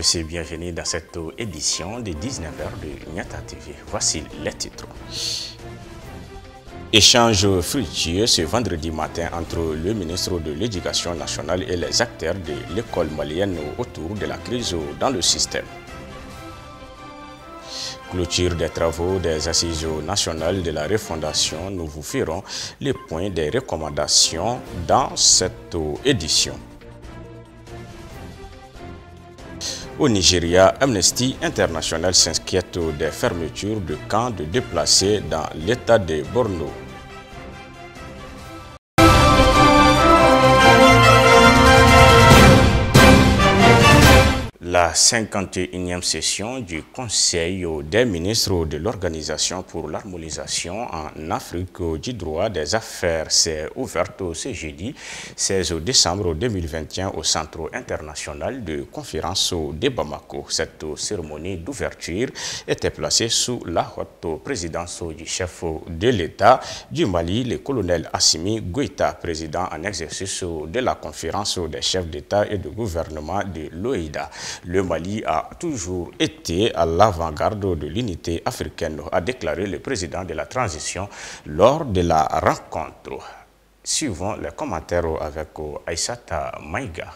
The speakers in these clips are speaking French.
tous et bienvenue dans cette édition de 19h de Niata TV. Voici les titres. Échange fructueux ce vendredi matin entre le ministre de l'Éducation nationale et les acteurs de l'école malienne autour de la crise dans le système. Clôture des travaux des assises nationales de la refondation, nous vous ferons les points des recommandations dans cette édition. Au Nigeria, Amnesty International s'inquiète des fermetures de camps de déplacés dans l'état de Borno. La 51e session du Conseil des ministres de l'Organisation pour l'harmonisation en Afrique du droit des affaires s'est ouverte ce jeudi 16 décembre 2021 au Centre international de conférence de Bamako. Cette cérémonie d'ouverture était placée sous la haute présidence du chef de l'État du Mali, le colonel Assimi Goïta, président en exercice de la conférence des chefs d'État et de gouvernement de l'OEIDA. Le Mali a toujours été à l'avant-garde de l'unité africaine, a déclaré le président de la transition lors de la rencontre. Suivons les commentaires avec Aïssata Maïga.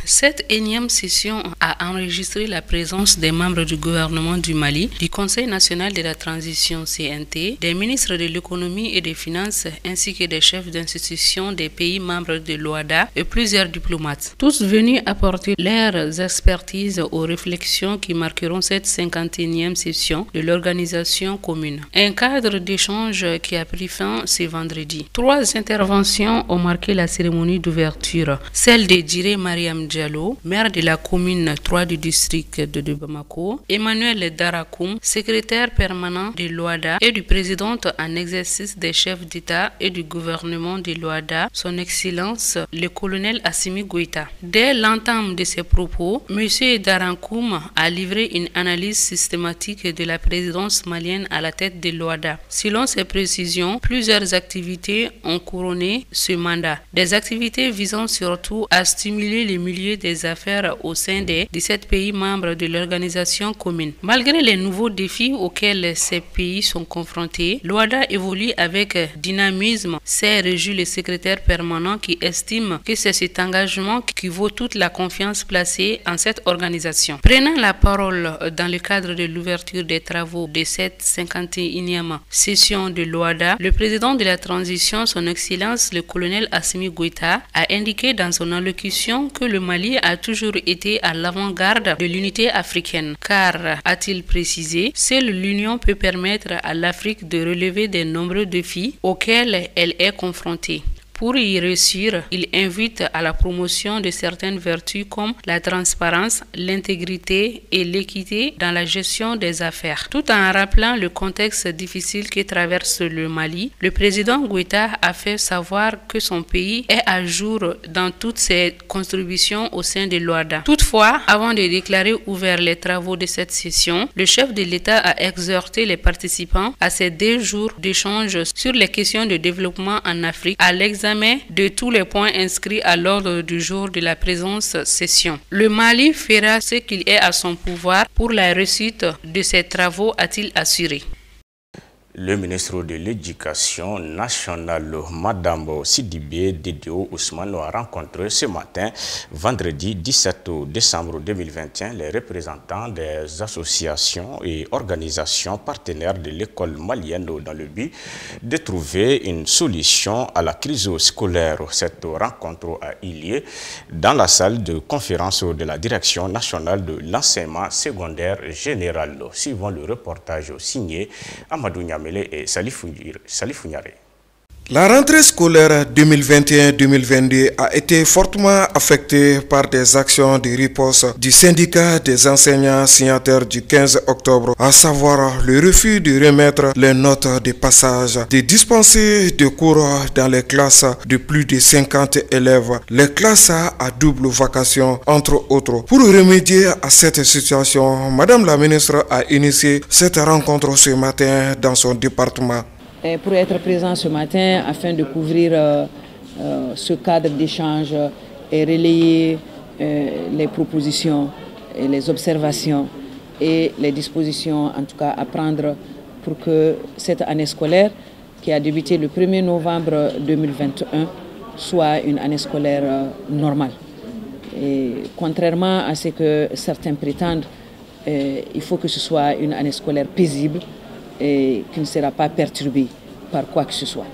Cette énième session a enregistré la présence des membres du gouvernement du Mali, du Conseil national de la transition CNT, des ministres de l'économie et des finances ainsi que des chefs d'institutions des pays membres de l'OADA et plusieurs diplomates. Tous venus apporter leurs expertises aux réflexions qui marqueront cette 51e session de l'organisation commune. Un cadre d'échange qui a pris fin ce vendredi. 3 interventions ont marqué la cérémonie d'ouverture. Celle de Djiré Mariam Diallo, maire de la commune 3 du district de Bamako, Emmanuel Darakoum, secrétaire permanent de l'OADA et du président en exercice des chefs d'État et du gouvernement de l'OADA, son Excellence le colonel Assimi Goïta. Dès l'entame de ses propos, M. Darakoum a livré une analyse systématique de la présidence malienne à la tête de l'OADA. Selon ses précisions, plusieurs activités ont couronné ce mandat. Des activités visant surtout à stimuler les milieu des affaires au sein des 17 pays membres de l'organisation commune. Malgré les nouveaux défis auxquels ces pays sont confrontés, l'OADA évolue avec dynamisme, s'est réjoui le secrétaire permanent qui estime que c'est cet engagement qui vaut toute la confiance placée en cette organisation. Prenant la parole dans le cadre de l'ouverture des travaux de cette 51e session de l'OADA, le président de la transition, son Excellence le colonel Assimi Goïta, a indiqué dans son allocution que le Mali a toujours été à l'avant-garde de l'unité africaine, car, a-t-il précisé, seule l'union peut permettre à l'Afrique de relever de nombreux défis auxquels elle est confrontée. Pour y réussir, il invite à la promotion de certaines vertus comme la transparence, l'intégrité et l'équité dans la gestion des affaires. Tout en rappelant le contexte difficile que traverse le Mali, le président Goïta a fait savoir que son pays est à jour dans toutes ses contributions au sein de l'OADA. Toutefois, avant de déclarer ouverts les travaux de cette session, le chef de l'État a exhorté les participants à ces 2 jours d'échange sur les questions de développement en Afrique, à l'examen de tous les points inscrits à l'ordre du jour de la présente session. Le Mali fera ce qu'il est à son pouvoir pour la réussite de ces travaux, a-t-il assuré. Le ministre de l'Éducation nationale, Madame Sidibé Dédéo Ousmane, a rencontré ce matin, vendredi 17 décembre 2021, les représentants des associations et organisations partenaires de l'école malienne dans le but de trouver une solution à la crise scolaire. Cette rencontre a eu lieu dans la salle de conférence de la Direction nationale de l'enseignement secondaire général. Suivant le reportage signé Amadou Niamé et Salifou Niaré. La rentrée scolaire 2021-2022 a été fortement affectée par des actions de riposte du syndicat des enseignants signataires du 15 octobre, à savoir le refus de remettre les notes de passage, de dispenser des cours dans les classes de plus de 50 élèves, les classes à double vacation, entre autres. Pour remédier à cette situation, Madame la ministre a initié cette rencontre ce matin dans son département. Pour être présent ce matin afin de couvrir ce cadre d'échange et relayer les propositions et les observations et les dispositions en tout cas à prendre pour que cette année scolaire qui a débuté le 1er novembre 2021 soit une année scolaire normale. Et contrairement à ce que certains prétendent, il faut que ce soit une année scolaire paisible et qui ne sera pas perturbée par quoi que ce soit.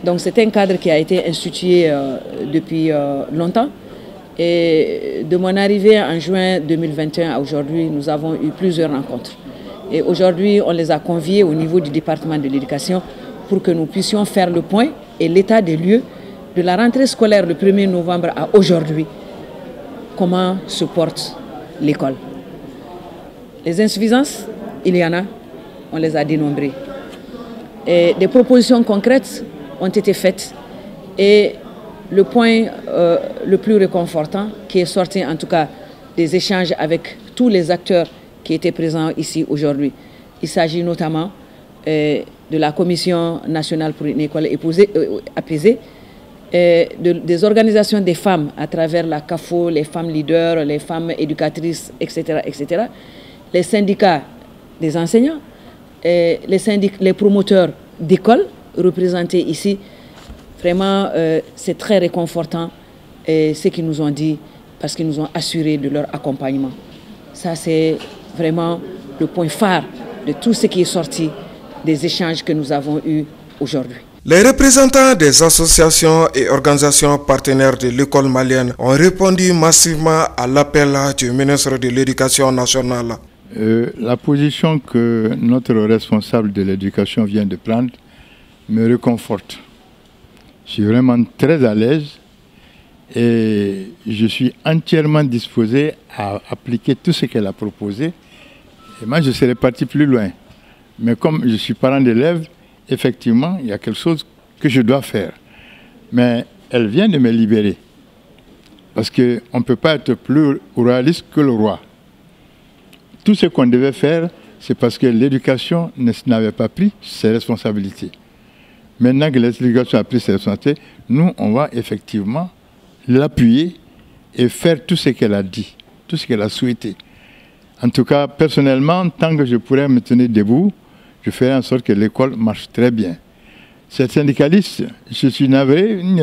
Donc c'est un cadre qui a été institué depuis longtemps. Et de mon arrivée en juin 2021 à aujourd'hui, nous avons eu plusieurs rencontres. Et aujourd'hui, on les a conviés au niveau du département de l'éducation pour que nous puissions faire le point et l'état des lieux de la rentrée scolaire le 1er novembre à aujourd'hui. Comment se porte l'école? Les insuffisances, il y en a, on les a dénombrées. Et des propositions concrètes ont été faites et le point le plus réconfortant qui est sorti en tout cas des échanges avec tous les acteurs qui étaient présents ici aujourd'hui. Il s'agit notamment de la Commission nationale pour une école apaisée, des organisations des femmes à travers la CAFO, les femmes leaders, les femmes éducatrices, etc., etc., les syndicats des enseignants, les promoteurs d'écoles représentés ici. Vraiment, c'est très réconfortant ce qu'ils nous ont dit parce qu'ils nous ont assuré de leur accompagnement. Ça, c'est vraiment le point phare de tout ce qui est sorti des échanges que nous avons eus aujourd'hui. Les représentants des associations et organisations partenaires de l'école malienne ont répondu massivement à l'appel du ministre de l'Éducation nationale. La position que notre responsable de l'éducation vient de prendre me réconforte. Je suis vraiment très à l'aise et je suis entièrement disposé à appliquer tout ce qu'elle a proposé. Et moi, je serais parti plus loin. Mais comme je suis parent d'élève, effectivement, il y a quelque chose que je dois faire. Mais elle vient de me libérer. Parce qu'on ne peut pas être plus royaliste que le roi. Tout ce qu'on devait faire, c'est parce que l'éducation n'avait pas pris ses responsabilités. Maintenant que l'éducation a pris ses responsabilités, nous, on va effectivement l'appuyer et faire tout ce qu'elle a dit, tout ce qu'elle a souhaité. En tout cas, personnellement, tant que je pourrais me tenir debout, je ferai en sorte que l'école marche très bien. Ces syndicalistes, je suis navré, ils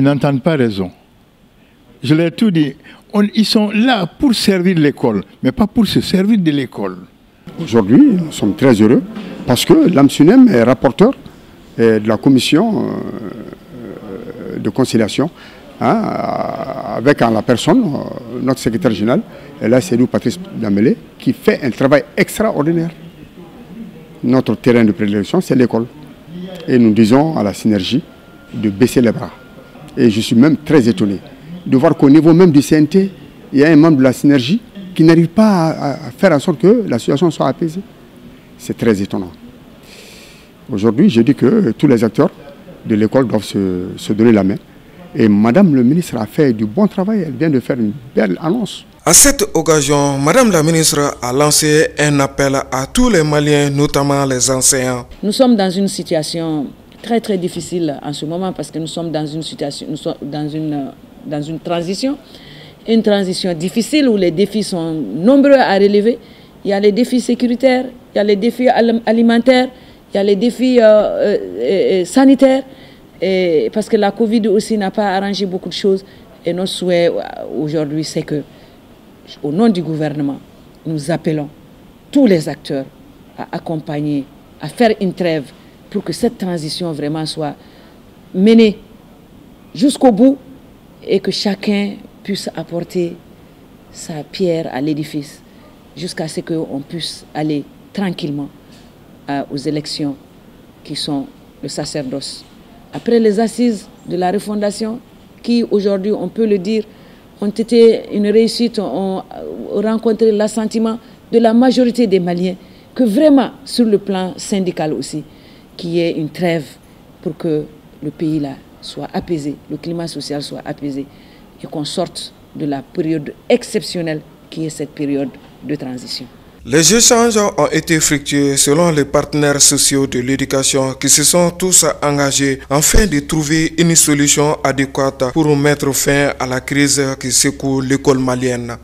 n'entendent pas raison. Je leur ai tout dit, ils sont là pour servir l'école, mais pas pour se servir de l'école. Aujourd'hui, nous sommes très heureux parce que l'AMSUNEM est rapporteur de la commission de conciliation avec en la personne, notre secrétaire général, et là c'est nous, Patrice Damélé, qui fait un travail extraordinaire. Notre terrain de prédilection, c'est l'école. Et nous disons à la synergie de baisser les bras. Et je suis même très étonné de voir qu'au niveau même du CNT, il y a un membre de la synergie qui n'arrive pas à faire en sorte que la situation soit apaisée. C'est très étonnant. Aujourd'hui, je dis que tous les acteurs de l'école doivent se donner la main. Et Madame le ministre a fait du bon travail, elle vient de faire une belle annonce. À cette occasion, Madame la ministre a lancé un appel à tous les Maliens, notamment les enseignants. Nous sommes dans une situation très très difficile en ce moment parce que nous sommes dans une situation, nous sommes dans une transition difficile où les défis sont nombreux à relever. Il y a les défis sécuritaires, il y a les défis alimentaires, il y a les défis sanitaires, et parce que la Covid aussi n'a pas arrangé beaucoup de choses. Et notre souhait aujourd'hui, c'est que, au nom du gouvernement, nous appelons tous les acteurs à accompagner, à faire une trêve pour que cette transition vraiment soit menée jusqu'au bout et que chacun puisse apporter sa pierre à l'édifice jusqu'à ce qu'on puisse aller tranquillement aux élections qui sont le sacerdoce. Après les assises de la refondation, qui aujourd'hui, on peut le dire, ont été une réussite, ont rencontré l'assentiment de la majorité des Maliens, que vraiment, sur le plan syndical aussi, qu'il y ait une trêve pour que le pays là soit apaisé, le climat social soit apaisé et qu'on sorte de la période exceptionnelle qui est cette période de transition. Les échanges ont été fructueux selon les partenaires sociaux de l'éducation qui se sont tous engagés afin de trouver une solution adéquate pour mettre fin à la crise qui secoue l'école malienne.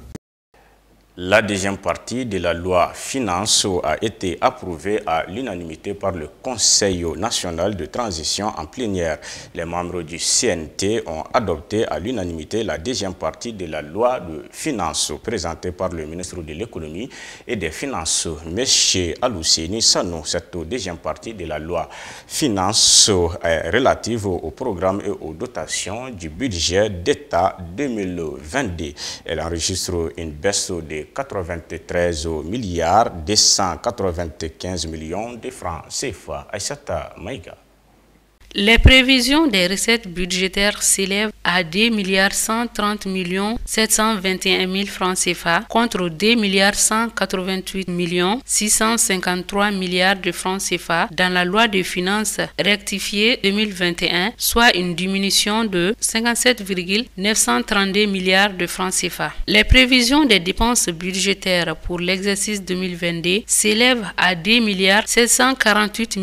La deuxième partie de la loi Finances a été approuvée à l'unanimité par le Conseil national de transition en plénière. Les membres du CNT ont adopté à l'unanimité la deuxième partie de la loi de Finances présentée par le ministre de l'Économie et des Finances, M. Alousséni Sanou. Cette deuxième partie de la loi Finances est relative au programme et aux dotations du budget d'État 2022. Elle enregistre une baisse de 93 milliards 295 millions de francs CFA. Aïssata Maïga. Les prévisions des recettes budgétaires s'élèvent à 2 130 721 000 francs CFA contre 2 188 653 milliards de francs CFA dans la loi de finances rectifiée 2021, soit une diminution de 57,932 milliards de francs CFA. Les prévisions des dépenses budgétaires pour l'exercice 2022 s'élèvent à 2 748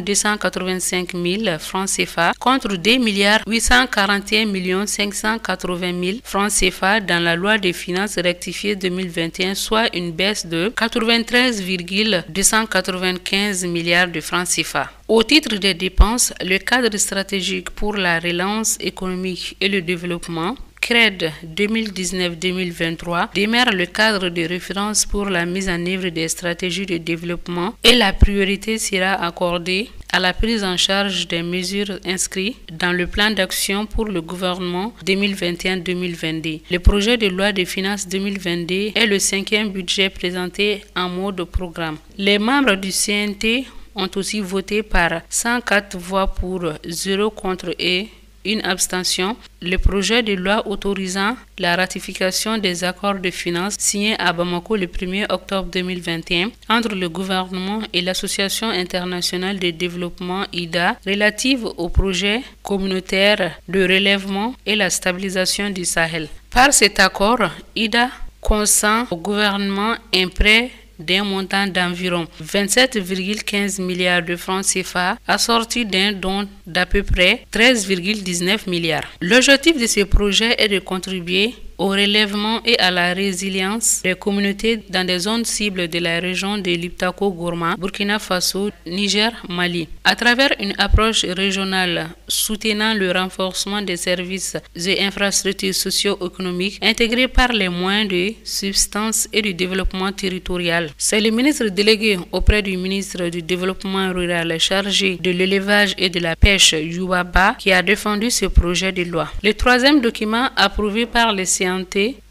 285 000 francs CFA contre 2 841 580 000 francs CFA dans la loi des finances rectifiée 2021, soit une baisse de 93,295 milliards de francs CFA. Au titre des dépenses, le cadre stratégique pour la relance économique et le développement CRED 2019-2023 démarre le cadre de référence pour la mise en œuvre des stratégies de développement et la priorité sera accordée à la prise en charge des mesures inscrites dans le plan d'action pour le gouvernement 2021-2022. Le projet de loi de finances 2022 est le 5e budget présenté en mode programme. Les membres du CNT ont aussi voté par 104 voix pour, 0 contre et une abstention, le projet de loi autorisant la ratification des accords de finances signés à Bamako le 1er octobre 2021 entre le gouvernement et l'Association internationale de développement IDA relative au projet communautaire de relèvement et la stabilisation du Sahel. Par cet accord, IDA consent au gouvernement un prêt d'un montant d'environ 27,15 milliards de francs CFA assorti d'un don d'à peu près 13,19 milliards. L'objectif de ce projet est de contribuer au relèvement et à la résilience des communautés dans des zones cibles de la région de Liptako-Gourma, Burkina Faso, Niger, Mali. À travers une approche régionale soutenant le renforcement des services et infrastructures socio-économiques intégrés par les moyens de subsistance et du développement territorial. C'est le ministre délégué auprès du ministre du Développement rural chargé de l'élevage et de la pêche, Youaba, qui a défendu ce projet de loi. Le troisième document approuvé par les CNT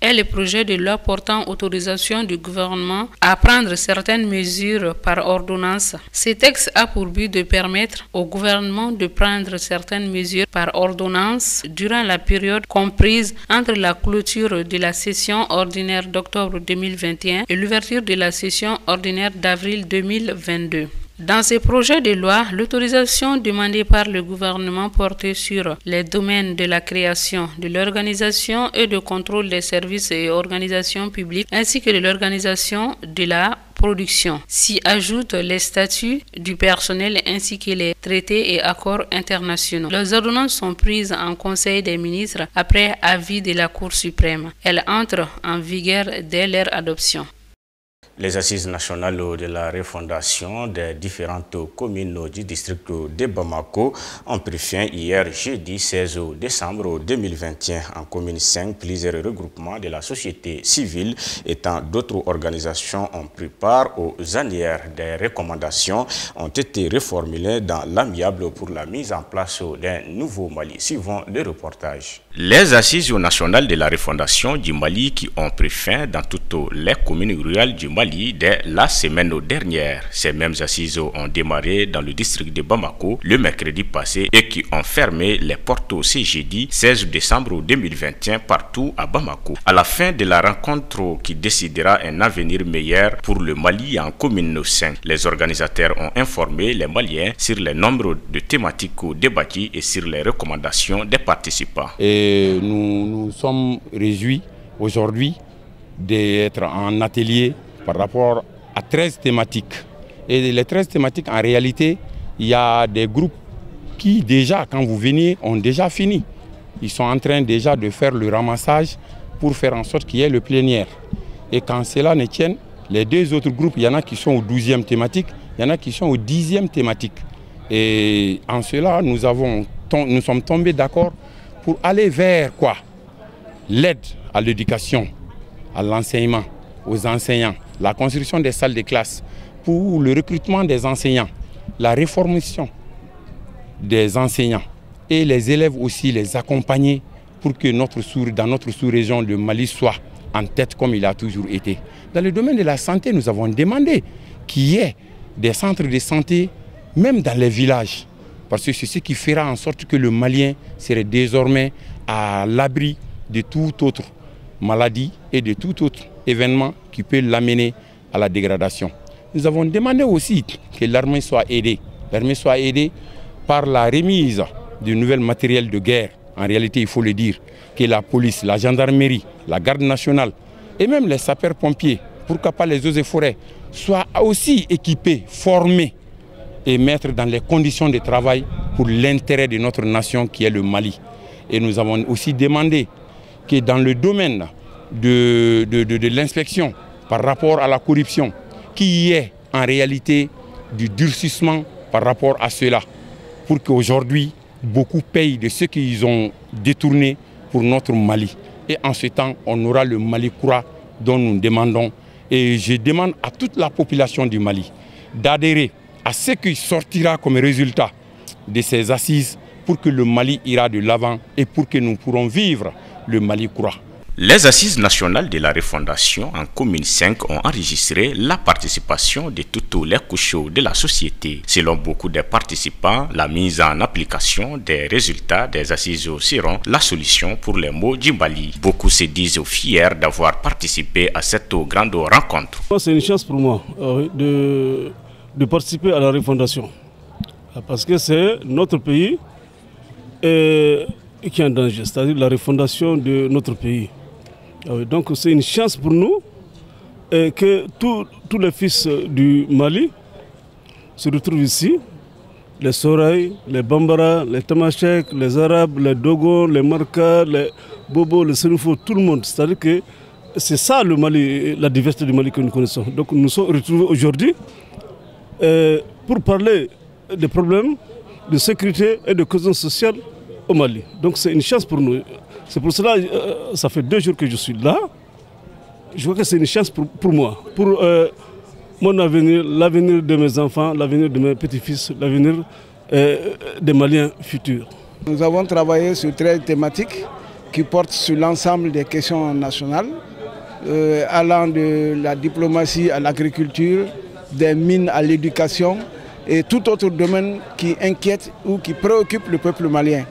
est le projet de loi portant autorisation du gouvernement à prendre certaines mesures par ordonnance. Ce texte a pour but de permettre au gouvernement de prendre certaines mesures par ordonnance durant la période comprise entre la clôture de la session ordinaire d'octobre 2021 et l'ouverture de la session ordinaire d'avril 2022. Dans ces projets de loi, l'autorisation demandée par le gouvernement portait sur les domaines de la création, de l'organisation et de contrôle des services et organisations publiques, ainsi que de l'organisation de la production. S'y ajoutent les statuts du personnel ainsi que les traités et accords internationaux. Les ordonnances sont prises en Conseil des ministres après avis de la Cour suprême. Elles entrent en vigueur dès leur adoption. Les assises nationales de la refondation des différentes communes du district de Bamako ont pris fin hier jeudi 16 décembre 2021. En commune 5, plusieurs regroupements de la société civile et tant d'autres organisations ont pris part aux annières. Des recommandations ont été reformulées dans l'amiable pour la mise en place d'un nouveau Mali. Suivons le reportage. Les assises nationales de la refondation du Mali qui ont pris fin dans toutes les communes rurales du Mali dès la semaine dernière. Ces mêmes assises ont démarré dans le district de Bamako le mercredi passé et qui ont fermé les portes ce jeudi 16 décembre 2021 partout à Bamako. À la fin de la rencontre qui décidera un avenir meilleur pour le Mali en commune 5, les organisateurs ont informé les Maliens sur le nombre de thématiques débattues et sur les recommandations des participants. Et nous sommes réjouis aujourd'hui d'être en atelier par rapport à 13 thématiques. Et les 13 thématiques, en réalité, il y a des groupes qui déjà, quand vous veniez, ont déjà fini. Ils sont en train déjà de faire le ramassage pour faire en sorte qu'il y ait le plénière. Et quand cela ne tienne, les deux autres groupes, il y en a qui sont aux 12e thématique, il y en a qui sont aux 10e thématique. Et en cela, nous sommes tombés d'accord pour aller vers quoi? L'aide à l'éducation, à l'enseignement, aux enseignants, la construction des salles de classe, pour le recrutement des enseignants, la réformation des enseignants et les élèves aussi, les accompagner pour que dans notre sous-région, le Mali soit en tête comme il a toujours été. Dans le domaine de la santé, nous avons demandé qu'il y ait des centres de santé, même dans les villages, parce que c'est ce qui fera en sorte que le Malien serait désormais à l'abri de toute autre maladie et de tout autre événement qui peut l'amener à la dégradation. Nous avons demandé aussi que l'armée soit aidée. L'armée soit aidée par la remise de nouveaux matériels de guerre. En réalité, il faut le dire, que la police, la gendarmerie, la garde nationale et même les sapeurs-pompiers, pourquoi pas les eaux et forêts, soient aussi équipés, formés et mettre dans les conditions de travail pour l'intérêt de notre nation qui est le Mali. Et nous avons aussi demandé que dans le domaine de l'inspection par rapport à la corruption, qu'il y ait en réalité du durcissement par rapport à cela, pour qu'aujourd'hui, beaucoup payent de ce qu'ils ont détourné pour notre Mali. Et en ce temps, on aura le Mali Koura dont nous demandons. Et je demande à toute la population du Mali d'adhérer à ce qui sortira comme résultat de ces assises pour que le Mali ira de l'avant et pour que nous pourrons vivre le Mali Koura. Les assises nationales de la refondation en commune 5 ont enregistré la participation de toutes les couches de la société. Selon beaucoup des participants, la mise en application des résultats des assises seront la solution pour les maux du Mali. Beaucoup se disent fiers d'avoir participé à cette grande rencontre. C'est une chance pour moi de participer à la refondation. Parce que c'est notre pays qui est en danger, c'est-à-dire la refondation de notre pays. Donc c'est une chance pour nous que tous les fils du Mali se retrouvent ici. Les Soraï, les Bambara, les Tamashek, les Arabes, les Dogons, les Marka, les Bobo, les Senufo, tout le monde. C'est-à-dire que c'est ça le Mali, la diversité du Mali que nous connaissons. Donc nous sommes retrouvés aujourd'hui pour parler des problèmes de sécurité et de cohésion sociale au Mali. Donc c'est une chance pour nous. C'est pour cela, ça fait 2 jours que je suis là. Je vois que c'est une chance pour moi, pour mon avenir, l'avenir de mes enfants, l'avenir de mes petits-fils, l'avenir des Maliens futurs. Nous avons travaillé sur 13 thématiques qui portent sur l'ensemble des questions nationales, allant de la diplomatie à l'agriculture, des mines à l'éducation et tout autre domaine qui inquiète ou qui préoccupe le peuple malien.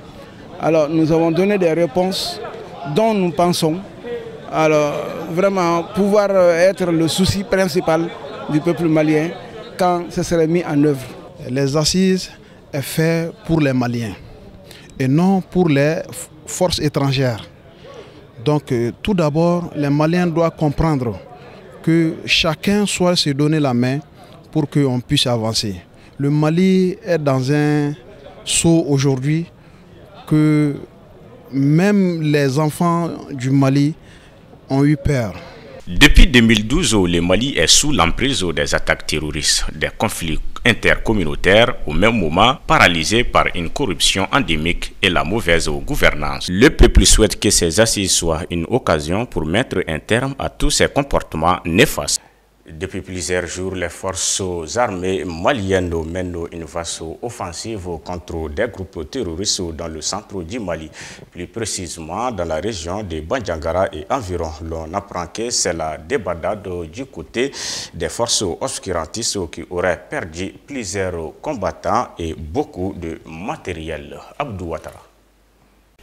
Alors nous avons donné des réponses dont nous pensons vraiment pouvoir être le souci principal du peuple malien quand ce serait mis en œuvre. Les assises sont faites pour les Maliens et non pour les forces étrangères. Donc tout d'abord, les Maliens doivent comprendre que chacun soit se donner la main pour qu'on puisse avancer. Le Mali est dans un saut aujourd'hui que même les enfants du Mali ont eu peur. Depuis 2012, le Mali est sous l'emprise des attaques terroristes, des conflits intercommunautaires, au même moment paralysés par une corruption endémique et la mauvaise gouvernance. Le peuple souhaite que ces assises soient une occasion pour mettre un terme à tous ces comportements néfastes. Depuis plusieurs jours, les forces armées maliennes mènent une vaste offensive contre des groupes terroristes dans le centre du Mali, plus précisément dans la région de Bandiagara et environ. L'on apprend que c'est la débandade du côté des forces obscurantistes qui auraient perdu plusieurs combattants et beaucoup de matériel. Abdou Ouattara.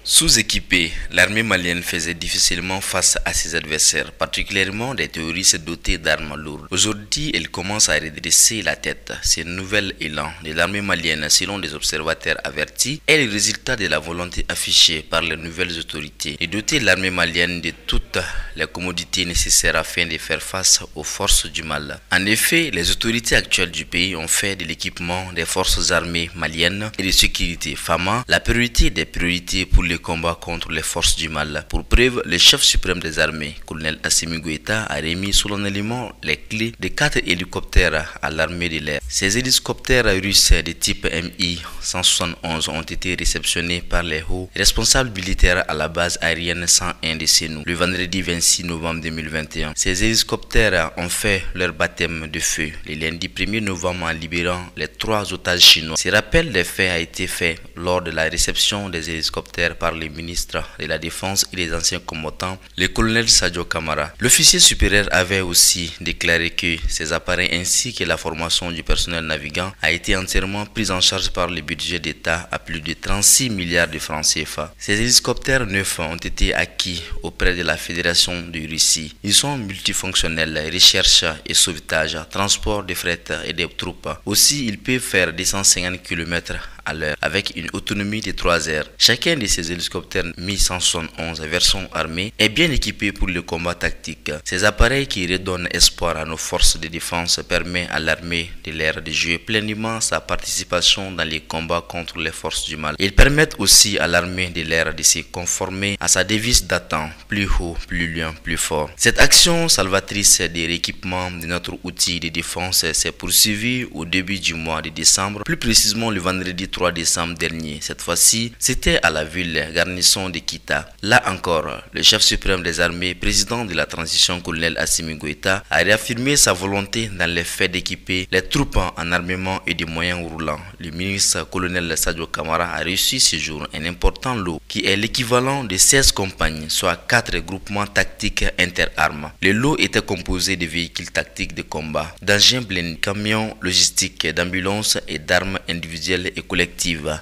Sous-équipée, l'armée malienne faisait difficilement face à ses adversaires, particulièrement des terroristes dotés d'armes lourdes. Aujourd'hui, elle commence à redresser la tête. Ce nouvel élan de l'armée malienne, selon des observateurs avertis, est le résultat de la volonté affichée par les nouvelles autorités de doter l'armée malienne de toutes les commodités nécessaires afin de faire face aux forces du mal. En effet, les autorités actuelles du pays ont fait de l'équipement des forces armées maliennes et de sécurité FAMA la priorité des priorités pour le combat contre les forces du mal. Pour preuve, le chef suprême des armées, colonel Assimi Goïta, a remis solennellement les clés de 4 hélicoptères à l'armée de l'air. Ces hélicoptères russes de type Mi-171 ont été réceptionnés par les hauts responsables militaires à la base aérienne 101 de Sénou le vendredi 26 novembre 2021. Ces hélicoptères ont fait leur baptême de feu le lundi 1er novembre en libérant les 3 otages chinois. Ce rappel des faits a été fait lors de la réception des hélicoptères par le ministre de la Défense et les anciens combattants, le colonel Sadio Kamara. L'officier supérieur avait aussi déclaré que ces appareils ainsi que la formation du personnel navigant a été entièrement prise en charge par le budget d'État à plus de 36 milliards de francs CFA. Ces hélicoptères neufs ont été acquis auprès de la Fédération de Russie. Ils sont multifonctionnels, recherche et sauvetage, transport de fret et des troupes. Aussi, ils peuvent faire 250 km à l'heure avec une autonomie de 3 heures. Chacun de ces hélicoptères Mi-171 version armée est bien équipé pour le combat tactique. Ces appareils qui redonnent espoir à nos forces de défense permettent à l'armée de l'air de jouer pleinement sa participation dans les combats contre les forces du mal. Ils permettent aussi à l'armée de l'air de se conformer à sa devise datant plus haut, plus loin, plus fort. Cette action salvatrice de rééquipement de notre outil de défense s'est poursuivie au début du mois de décembre, plus précisément le vendredi 3 décembre dernier. Cette fois-ci, c'était à la ville garnison de Kita. Là encore, le chef suprême des armées, président de la transition, colonel Assimi Goïta, a réaffirmé sa volonté dans les faits d'équiper les troupes en armement et des moyens roulants. Le ministre colonel Sadio Kamara a reçu ce jour un important lot qui est l'équivalent de 16 compagnies, soit 4 groupements tactiques interarmes. Le lot était composé de véhicules tactiques de combat, d'engins blindés, camions logistiques, d'ambulances et d'armes individuelles et collectives.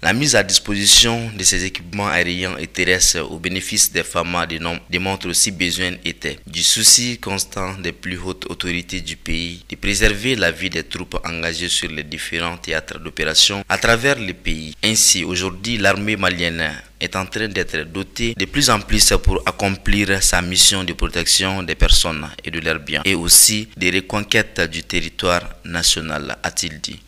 La mise à disposition de ces équipements aériens et terrestres au bénéfice des FAMA démontre si besoin était du souci constant des plus hautes autorités du pays de préserver la vie des troupes engagées sur les différents théâtres d'opération à travers le pays. Ainsi, aujourd'hui, l'armée malienne est en train d'être dotée de plus en plus pour accomplir sa mission de protection des personnes et de leurs biens et aussi des reconquêtes du territoire national, a-t-il dit.